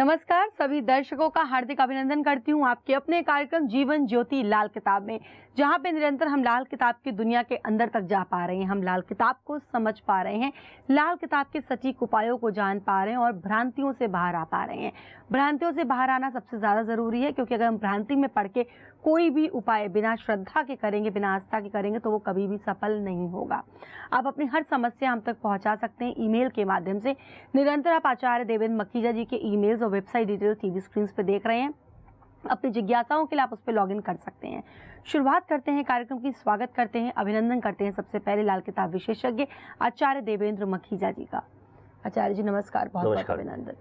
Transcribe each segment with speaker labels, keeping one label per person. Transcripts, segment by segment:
Speaker 1: नमस्कार, सभी दर्शकों का हार्दिक अभिनंदन करती हूँ आपके अपने कार्यक्रम जीवन ज्योति लाल किताब में, जहाँ पे निरंतर हम लाल किताब की दुनिया के अंदर तक जा पा रहे हैं। हम लाल किताब को समझ पा रहे हैं, लाल किताब के सटीक उपायों को जान पा रहे हैं और भ्रांतियों से बाहर आ पा रहे हैं। भ्रांतियों से बाहर आना सबसे ज़्यादा ज़रूरी है, क्योंकि अगर हम भ्रांति में पड़ के कोई भी उपाय बिना श्रद्धा के करेंगे, बिना आस्था के करेंगे, तो वो कभी भी सफल नहीं होगा। आप अपनी हर समस्या हम तक पहुंचा सकते हैं ईमेल के माध्यम से। निरंतर आप आचार्य देवेंद्र मखीजा जी के ईमेल्स और वेबसाइट डिटेल टीवी स्क्रीन पे देख रहे हैं। अपनी जिज्ञासाओं के लिए आप उस पर लॉगिन कर सकते हैं। शुरुआत करते हैं कार्यक्रम की, स्वागत करते हैं, अभिनंदन करते हैं सबसे पहले लाल किताब विशेषज्ञ आचार्य देवेंद्र मखीजा जी का। आचार्य जी नमस्कार, बहुत बहुत अभिनंदन।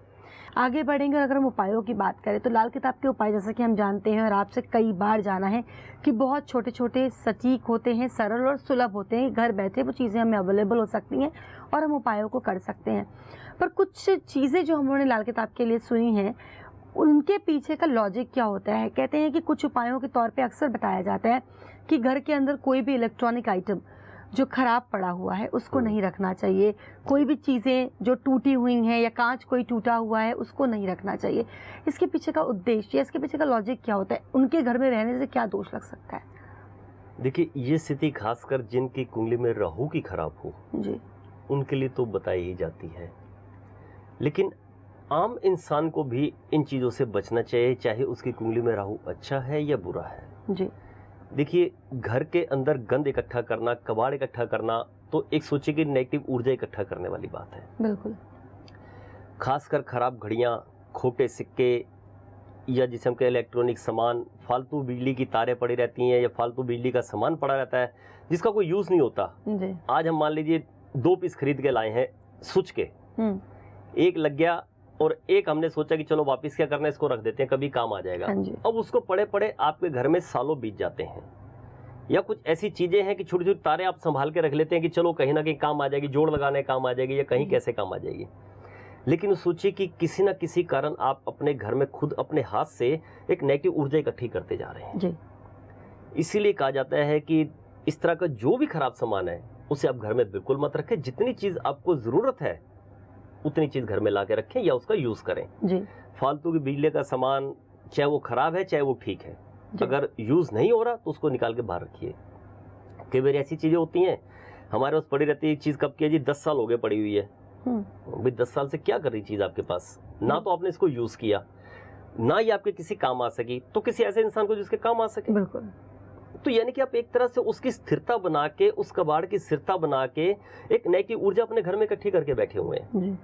Speaker 1: आगे बढ़ेंगे और अगर हम उपायों की बात करें तो लाल किताब के उपाय जैसा कि हम जानते हैं और आपसे कई बार जाना है कि बहुत छोटे छोटे सटीक होते हैं, सरल और सुलभ होते हैं। घर बैठे वो चीज़ें हमें अवेलेबल हो सकती हैं और हम उपायों को कर सकते हैं। पर कुछ चीज़ें जो हमने लाल किताब के लिए सुनी हैं, उनके पीछे का लॉजिक क्या होता है? कहते हैं कि कुछ उपायों के तौर पे अक्सर बताया जाता है कि घर के अंदर कोई भी इलेक्ट्रॉनिक आइटम जो खराब पड़ा हुआ है उसको नहीं रखना चाहिए, कोई भी चीज़ें जो टूटी हुई हैं या कांच कोई टूटा हुआ है उसको नहीं रखना चाहिए। इसके पीछे का उद्देश्य या इसके पीछे का लॉजिक क्या होता है? उनके घर में रहने से क्या दोष लग सकता है?
Speaker 2: देखिए, ये स्थिति खासकर जिनकी कुंडली में राहु की खराब हो
Speaker 1: जी,
Speaker 2: उनके लिए तो बताई ही जाती है, लेकिन आम इंसान को भी इन चीज़ों से बचना चाहिए, चाहे उसकी कुंडली में राहु अच्छा है या बुरा है।
Speaker 1: जी,
Speaker 2: देखिए, घर के अंदर गंद इकट्ठा करना, कबाड़ इकट्ठा करना, तो एक सोचिए कि नेगेटिव ऊर्जा इकट्ठा करने वाली बात है।
Speaker 1: बिल्कुल।
Speaker 2: खासकर खराब घड़ियाँ, खोटे सिक्के या जिसे हम कहते हैं इलेक्ट्रॉनिक सामान, फालतू बिजली की तारें पड़ी रहती हैं या फालतू बिजली का सामान पड़ा रहता है जिसका कोई यूज़ नहीं होता।
Speaker 1: जी।
Speaker 2: आज हम मान लीजिए 2 पीस खरीद के लाए हैं स्विच के, एक लग गया और एक हमने सोचा कि चलो वापस क्या करना है, इसको रख देते हैं, कभी काम आ जाएगा। अब उसको पड़े पड़े आपके घर में सालों बीत जाते हैं। या कुछ ऐसी चीजें हैं कि छोटी छोटी तारें आप संभाल के रख लेते हैं कि चलो कहीं ना कहीं काम आ जाएगी, जोड़ लगाने काम आ जाएगी या कहीं कैसे काम आ जाएगी। लेकिन सोचिए कि किसी ना किसी कारण आप अपने घर में खुद अपने हाथ से एक नेगेटिव ऊर्जा इकट्ठी करते जा रहे हैं। इसीलिए कहा जाता है कि इस तरह का जो भी खराब सामान है उसे आप घर में बिल्कुल मत रखें। जितनी चीज आपको जरूरत है उतनी चीज घर में ला के रखें या उसका यूज करें। जी। फालतू की बिजली का सामान, चाहे वो खराब है चाहे वो ठीक है, अगर यूज नहीं हो रहा तो उसको निकाल के बाहर रखिए। कई बार ऐसी चीजें होती हैं हमारे पास पड़ी रहती है, चीज कब की है जी, 10 साल हो गए पड़ी हुई है। भाई 10 साल से क्या कर रही चीज आपके पास? ना तो आपने इसको यूज किया, ना ये आपके किसी काम आ सकी, तो किसी ऐसे इंसान को जिसके काम आ सके।
Speaker 1: बिल्कुल।
Speaker 2: तो यानी कि आप एक तरह से उसकी स्थिरता बना के, उस कबाड़ की स्थिरता बना के एक नेगेटिव ऊर्जा अपने घर में इकट्ठी करके बैठे हुए हैं।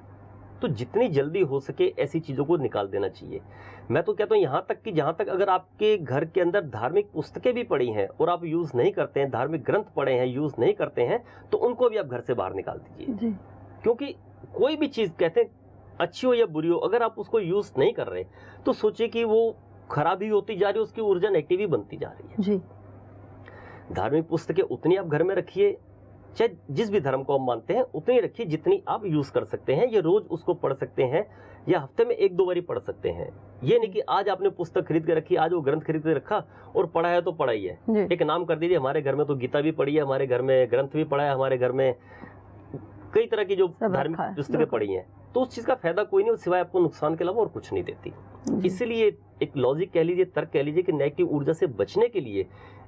Speaker 2: तो जितनी जल्दी हो सके ऐसी चीजों को निकाल देना चाहिए। मैं तो कहता हूँ यहाँ तक कि जहां तक अगर आपके घर के अंदर धार्मिक पुस्तकें भी पड़ी हैं और आप यूज नहीं करते हैं, धार्मिक ग्रंथ पड़े हैं यूज नहीं करते हैं, तो उनको भी आप घर से बाहर निकाल दीजिए। क्योंकि कोई भी चीज कहते हैं अच्छी हो या बुरी हो, अगर आप उसको यूज नहीं कर रहे तो सोचिए कि वो खराबी होती जा रही है, उसकी ऊर्जा नेगेटिव ही बनती जा रही है। जी। धार्मिक पुस्तकें उतनी आप घर में रखिए, चाहे जिस भी धर्म को हम मानते हैं उतनी रखिए जितनी आप यूज कर सकते हैं। ये रोज उसको पढ़ सकते हैं या हफ्ते में 1-2 बार पढ़ सकते हैं। ये नहीं कि आज आपने पुस्तक खरीद के रखी, आज वो ग्रंथ खरीद के रखा और पढ़ा है तो पढ़ा ही है। एक नाम कर दीजिए, हमारे घर में तो गीता भी पढ़ी है, हमारे घर में ग्रंथ भी पढ़ा है, हमारे घर में कई तरह की जो धार्मिक पुस्तकें पढ़ी हैं, तो उस चीज का फायदा कोई नहीं, सिवाय आपको नुकसान के अलावा और कुछ नहीं देती। इसीलिए एक लॉजिक कह लीजिए, तर्क कह लीजिए कि नेगेटिव ऊर्जा से बचने के लिए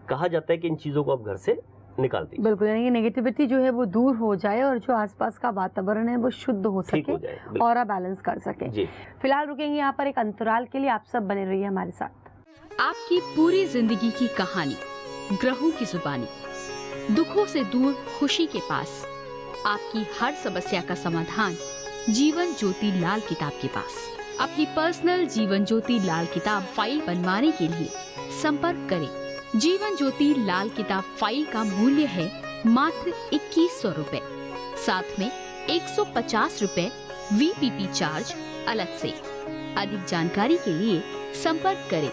Speaker 2: कहा जाता है कि इन चीजों को आप घर से निकाल दीजिए।
Speaker 1: बिल्कुल, यानी कि नेगेटिविटी जो है वो दूर हो जाए और जो आसपास का वातावरण है वो शुद्ध हो सके और बैलेंस कर सके। फिलहाल रुकेंगे यहाँ पर एक अंतराल के लिए, आप सब बने रहिए हमारे साथ।
Speaker 3: आपकी पूरी जिंदगी की कहानी ग्रहों की जुबानी, दुखों से दूर खुशी के पास, आपकी हर समस्या का समाधान जीवन ज्योति लाल किताब के पास। अपनी पर्सनल जीवन ज्योति लाल किताब फाइल बनवाने के लिए संपर्क करें। जीवन ज्योति लाल किताब फाइल का मूल्य है मात्र 2100 रुपए। साथ में 150 रुपए VPP चार्ज अलग से। अधिक जानकारी के लिए संपर्क करें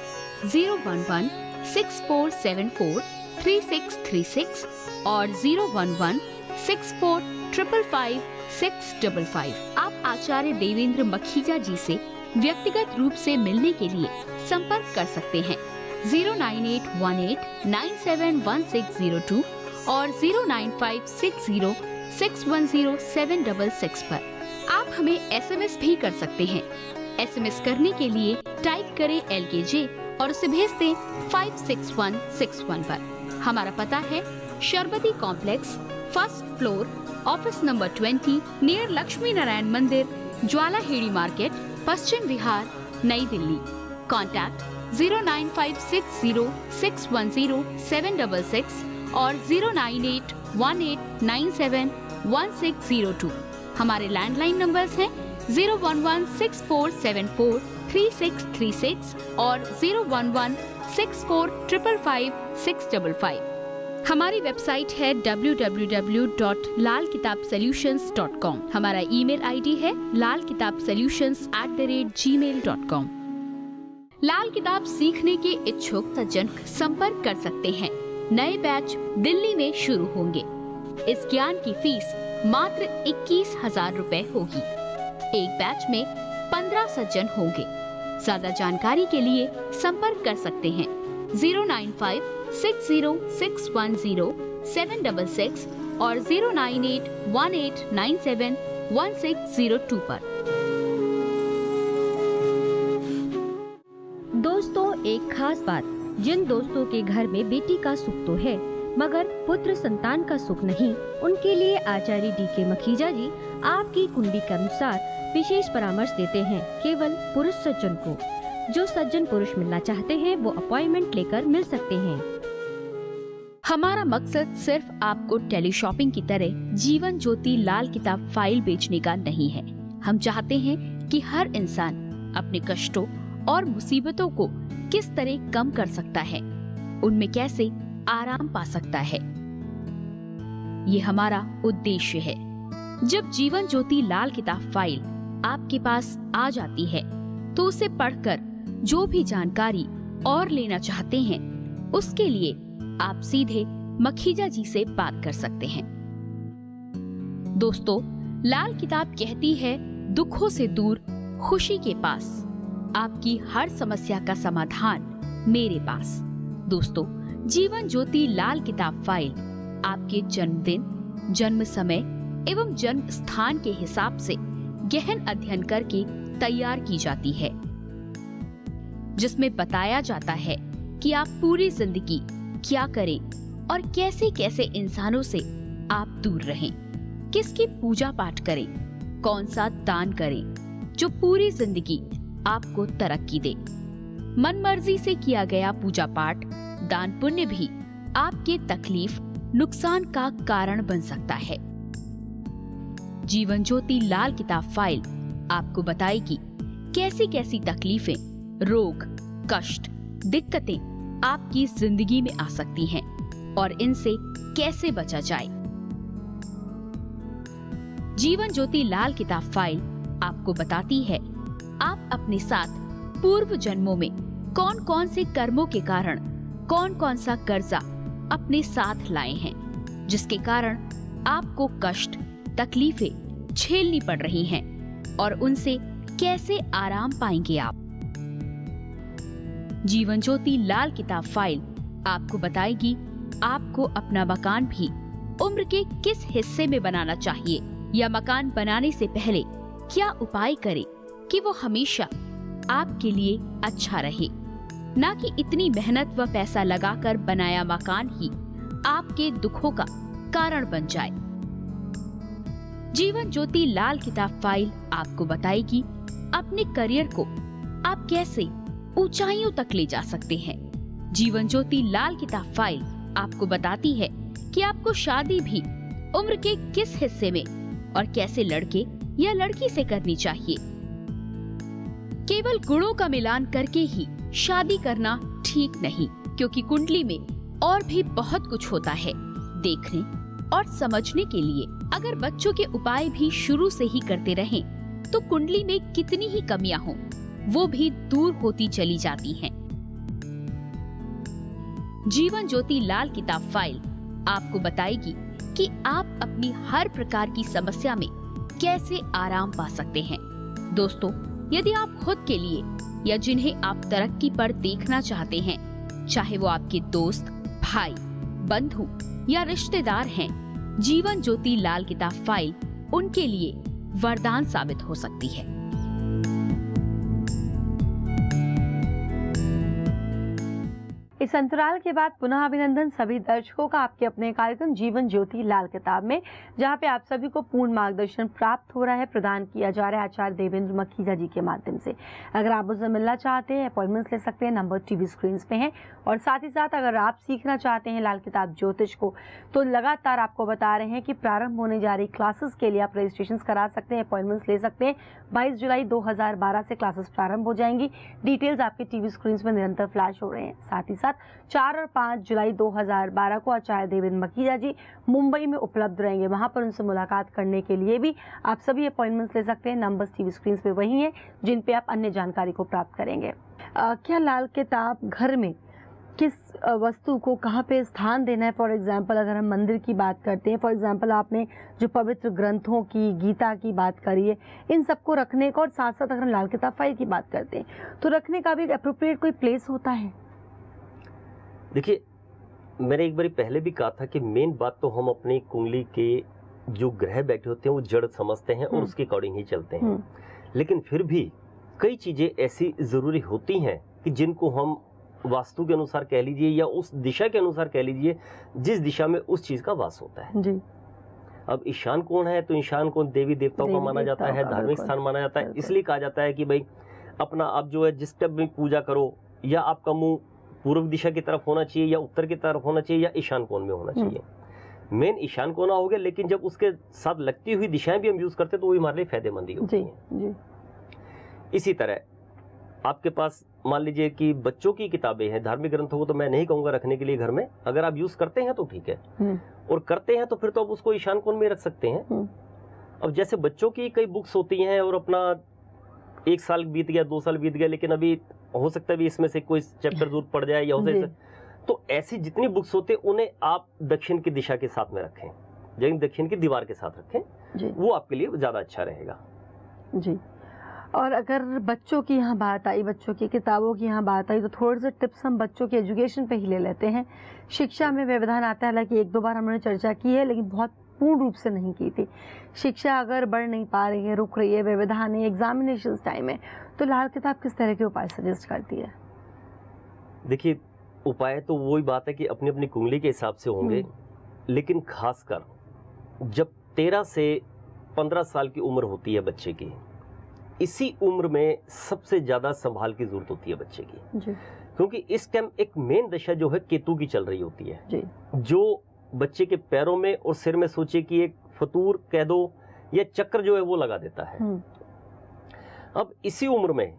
Speaker 3: 011-6474-3636 और 011-6455-655। आप आचार्य देवेंद्र मखीजा जी से व्यक्तिगत रूप से मिलने के लिए संपर्क कर सकते हैं 09818971602 और 09560610766 पर। आप हमें SMS भी कर सकते हैं SMS करने के लिए टाइप करें LKJ और उसे भेज दें 56161 पर। हमारा पता है Sharbati complex, first floor, office number 20, near Lakshmi Narayan मंदिर, ज्वालाहेड़ी मार्केट, पश्चिम विहार, नई दिल्ली। कॉन्टैक्ट 09560610766 और 09818971602। हमारे लैंडलाइन नंबर्स हैं 01164743636 और 01164555655। हमारी वेबसाइट है www.lalkitabsolutions.com। हमारा ईमेल आईडी है lalkitabsolutions@gmail.com। लाल किताब सीखने के इच्छुक सज्जन संपर्क कर सकते हैं। नए बैच दिल्ली में शुरू होंगे। इस ज्ञान की फीस मात्र 21,000 रुपए होगी। एक बैच में 15 सज्जन होंगे। ज्यादा जानकारी के लिए संपर्क कर सकते हैं 09560610766 और 09818971602 पर।
Speaker 4: दोस्तों, एक खास बात, जिन दोस्तों के घर में बेटी का सुख तो है मगर पुत्र संतान का सुख नहीं, उनके लिए आचार्य DK मखीजा जी आपकी कुंडली के अनुसार विशेष परामर्श देते हैं केवल पुरुष सज्जन को। जो सज्जन पुरुष मिलना चाहते हैं वो अपॉइंटमेंट लेकर मिल सकते हैं।
Speaker 3: हमारा मकसद सिर्फ आपको टेली शॉपिंग की तरह जीवन ज्योति लाल किताब फाइल बेचने का नहीं है। हम चाहते हैं कि हर इंसान अपने कष्टों और मुसीबतों को किस तरह कम कर सकता है, उनमें कैसे आराम पा सकता है, ये हमारा उद्देश्य है। जब जीवन ज्योति लाल किताब फाइल आपके पास आ जाती है तो उसे पढ़कर जो भी जानकारी और लेना चाहते हैं उसके लिए आप सीधे मखीजा जी से बात कर सकते हैं। दोस्तों, लाल किताब कहती है दुखों से दूर खुशी के पास, आपकी हर समस्या का समाधान मेरे पास। दोस्तों, जीवन ज्योति लाल किताब फाइल आपके जन्मदिन, जन्म समय एवं जन्म स्थान के हिसाब से गहन अध्ययन करके तैयार की जाती है, जिसमें बताया जाता है कि आप पूरी जिंदगी क्या करें और कैसे कैसे इंसानों से आप दूर रहें, किसकी पूजा पाठ करें, कौन सा दान करें जो पूरी जिंदगी आपको तरक्की दे। मन मर्जी से किया गया पूजा पाठ, दान पुण्य भी आपके तकलीफ, नुकसान का कारण बन सकता है। जीवन ज्योति लाल किताब फाइल आपको बताएगी कैसी कैसी तकलीफें, रोग, कष्ट, दिक्कतें आपकी जिंदगी में आ सकती हैं और इनसे कैसे बचा जाए। जीवन ज्योति लाल किताब फाइल आपको बताती है आप अपने साथ पूर्व जन्मों में कौन कौन से कर्मों के कारण कौन कौन सा कर्जा अपने साथ लाए हैं, जिसके कारण आपको कष्ट, तकलीफें झेलनी पड़ रही हैं और उनसे कैसे आराम पाएंगे आप। जीवन ज्योति लाल किताब फाइल आपको बताएगी आपको अपना मकान भी उम्र के किस हिस्से में बनाना चाहिए या मकान बनाने से पहले क्या उपाय करें कि वो हमेशा आपके लिए अच्छा रहे, ना कि इतनी मेहनत व पैसा लगाकर बनाया मकान ही आपके दुखों का कारण बन जाए। जीवन ज्योति लाल किताब फाइल आपको बताएगी अपने करियर को आप कैसे ऊंचाइयों तक ले जा सकते हैं। जीवन ज्योति लाल किताब फाइल आपको बताती है कि आपको शादी भी उम्र के किस हिस्से में और कैसे लड़के या लड़की से करनी चाहिए। केवल गुणों का मिलान करके ही शादी करना ठीक नहीं, क्योंकि कुंडली में और भी बहुत कुछ होता है देखने और समझने के लिए। अगर बच्चों के उपाय भी शुरू से ही करते रहें, तो कुंडली में कितनी ही कमियां हों, वो भी दूर होती चली जाती हैं। जीवन ज्योति लाल किताब फाइल आपको बताएगी कि आप अपनी हर प्रकार की समस्या में कैसे आराम पा सकते हैं। दोस्तों, यदि आप खुद के लिए या जिन्हें आप तरक्की पर देखना चाहते हैं, चाहे वो आपके दोस्त, भाई, बंधु या रिश्तेदार हैं, जीवन ज्योति लाल किताब फाइल उनके लिए वरदान साबित हो सकती है।
Speaker 1: इस अंतराल के बाद पुनः अभिनंदन सभी दर्शकों का आपके अपने कार्यक्रम जीवन ज्योति लाल किताब में, जहां पे आप सभी को पूर्ण मार्गदर्शन प्राप्त हो रहा है, प्रदान किया जा रहा है आचार्य देवेंद्र मखीजा जी के माध्यम से। अगर आप उनसे मिलना चाहते हैं, अपॉइंटमेंट्स ले सकते हैं, नंबर टीवी स्क्रीन पे है। और साथ ही साथ अगर आप सीखना चाहते हैं लाल किताब ज्योतिष को, तो लगातार आपको बता रहे हैं कि प्रारंभ होने जा रही क्लासेस के लिए आप रजिस्ट्रेशन करा सकते हैं, अपॉइंटमेंट्स ले सकते हैं। 22 जुलाई 2012 से क्लासेस प्रारंभ हो जाएंगी। डिटेल्स आपके टीवी स्क्रीन में निरंतर फ्लैश हो रहे हैं। साथ ही साथ 4 और 5 जुलाई 2012 को आचार्य देवेंद्र मखीजा जी मुंबई में उपलब्ध रहेंगे। वहां पर उनसे मुलाकात करने के लिए भी आप सभी अपॉइंटमेंट्स ले सकते हैं। नंबर्स टीवी स्क्रीन पे वही हैं जिन पे आप अन्य जानकारी को प्राप्त करेंगे। क्या लाल किताब घर में किस वस्तु को कहाँ पे स्थान देना है? फॉर एग्जाम्पल अगर हम मंदिर की बात करते हैं, फॉर एग्जाम्पल आपने जो पवित्र ग्रंथों की, गीता की बात करी है, इन सबको रखने का, और साथ साथ अगर हम लाल किताब फाइल की बात करते हैं तो रखने का भी अप्रोप्रिएट कोई प्लेस होता है?
Speaker 2: देखिए, मैंने एक बार पहले भी कहा था कि मेन बात तो हम अपनी कुंडली के जो ग्रह बैठे होते हैं वो जड़ समझते हैं और उसके अकॉर्डिंग ही चलते हैं। लेकिन फिर भी कई चीजें ऐसी जरूरी होती हैं कि जिनको हम वास्तु के अनुसार कह लीजिए या उस दिशा के अनुसार कह लीजिए जिस दिशा में उस चीज का वास होता है।
Speaker 1: जी।
Speaker 2: अब ईशान कोण है तो ईशान कोण देवी देवताओं का माना जाता है, धार्मिक स्थान माना जाता है। इसलिए कहा जाता है कि भाई अपना आप जो है जिस टाइप में पूजा करो, या आपका मुंह पूर्व दिशा की तरफ होना चाहिए, या उत्तर की तरफ होना चाहिए, या ईशान कोण में होना चाहिए। मेन ईशान कोना हो गया, लेकिन जब उसके साथ लगती हुई दिशाएं भी हम यूज करते हैं तो वो हमारे लिए फायदेमंद ही होती है। इसी तरह आपके पास मान लीजिए कि बच्चों की किताबें हैं, धार्मिक ग्रंथों को तो मैं नहीं कहूंगा रखने के लिए घर में। अगर आप यूज करते हैं तो ठीक है, और करते हैं तो फिर तो आप उसको ईशान कोण में रख सकते हैं। अब जैसे बच्चों की कई बुक्स होती हैं और अपना 1 साल बीत गया, 2 साल बीत गया, लेकिन अभी हो सकता है भी इसमें से कोई चैप्टर जरूर पड़ जाए, या हो सकता है, तो ऐसी जितनी बुक्स होते हैं उन्हें आप दक्षिण की दिशा के साथ में रखें, यानी दक्षिण की दीवार के साथ रखें, वो आपके लिए ज्यादा अच्छा रहेगा।
Speaker 1: जी। और अगर बच्चों की यहाँ बात आई, बच्चों की किताबों की यहाँ बात आई, तो थोड़े से टिप्स हम बच्चों के एजुकेशन पे ही ले लेते हैं। शिक्षा में व्यवधान आता है, हालांकि 1-2 बार हमने चर्चा की है, लेकिन बहुत पूर्ण रूप से नहीं की थी। शिक्षा अगर बढ़ नहीं पा रही है, रुक रही है, व्यवधान है, एग्जामिनेशन टाइम है, तो लाल किताब किस तरह के उपाय सजेस्ट करती है?
Speaker 2: देखिए, उपाय तो वही बात है कि अपनी अपनी कुंडली के हिसाब से होंगे, लेकिन खासकर जब 13 से 15 साल की उम्र होती है बच्चे की, इसी उम्र में सबसे ज्यादा संभाल की जरूरत होती है बच्चे की जी। क्योंकि इस टाइम एक मेन दशा जो है केतु की चल रही होती है जी। जो बच्चे के पैरों में और सिर में सोचिए कि एक फतूर कह दो या चक्र जो है वो लगा देता है। अब इसी उम्र में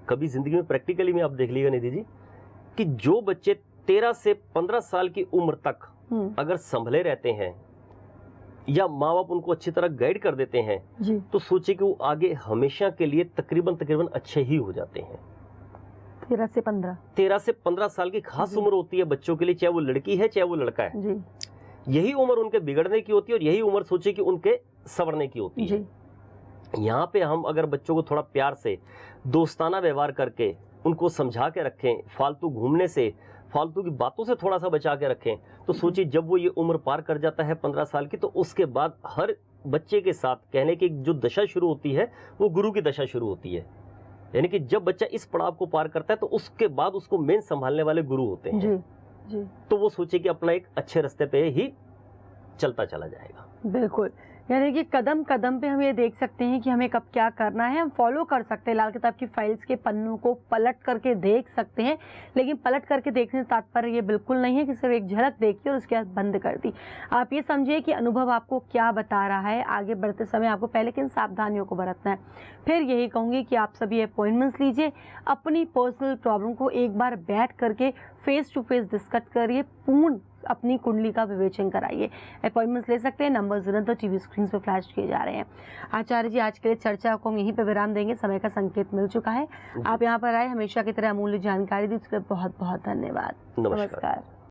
Speaker 2: कभी जिंदगी में प्रैक्टिकली में आप देख लीजिएगा निधि जी कि जो बच्चे 13 से 15 साल की उम्र तक अगर संभले रहते हैं या माँ बाप उनको अच्छी तरह गाइड कर देते हैं जी। तो सोचिए कि वो आगे हमेशा के लिए तकरीबन अच्छे ही हो जाते हैं।
Speaker 1: 13 से 15 साल की खास उम्र होती है बच्चों के लिए, चाहे वो लड़की है चाहे वो लड़का है जी। यही उम्र उनके बिगड़ने की होती है और यही उम्र सोचिए कि उनके संवरने की होती है। यहाँ पे हम अगर बच्चों को थोड़ा प्यार से दोस्ताना व्यवहार करके उनको समझा के रखें, फालतू घूमने से, फालतू की बातों से थोड़ा सा बचा के रखें, तो सोचिए जब वो ये उम्र पार कर जाता है 15 साल की, तो उसके बाद हर बच्चे के साथ कहने की जो दशा शुरू होती है वो गुरु की दशा शुरू होती है। यानी कि जब बच्चा इस पड़ाव को पार करता है तो उसके बाद उसको मेन संभालने वाले गुरु होते हैं जी, जी। तो वो सोचे कि अपना एक अच्छे रास्ते पे ही चलता चला जाएगा। बिल्कुल, यानी कि कदम कदम पे हम ये देख सकते हैं कि हमें कब क्या करना है, हम फॉलो कर सकते हैं। लाल किताब की फाइल्स के पन्नों को पलट करके देख सकते हैं, लेकिन पलट करके देखने से तात्पर्य ये बिल्कुल नहीं है कि सिर्फ एक झलक देखी और उसके बाद बंद कर दी। आप ये समझिए कि अनुभव आपको क्या बता रहा है, आगे बढ़ते समय आपको पहले किन सावधानियों को बरतना है। फिर यही कहूँगी कि आप सभी अपॉइंटमेंट्स लीजिए, अपनी पर्सनल प्रॉब्लम को एक बार बैठ करके फेस टू फेस डिस्कस करिए, पूर्ण अपनी कुंडली का विवेचन कराइए। अपॉइंटमेंट्स ले सकते हैं, नंबर तुरंत टीवी स्क्रीन पर फ्लैश किए जा रहे हैं। आचार्य जी, आज के लिए चर्चा को हम यहीं पर विराम देंगे, समय का संकेत मिल चुका है। आप यहाँ पर आए, हमेशा की तरह अमूल्य जानकारी दी, उसके लिए बहुत बहुत धन्यवाद।
Speaker 2: नमस्कार।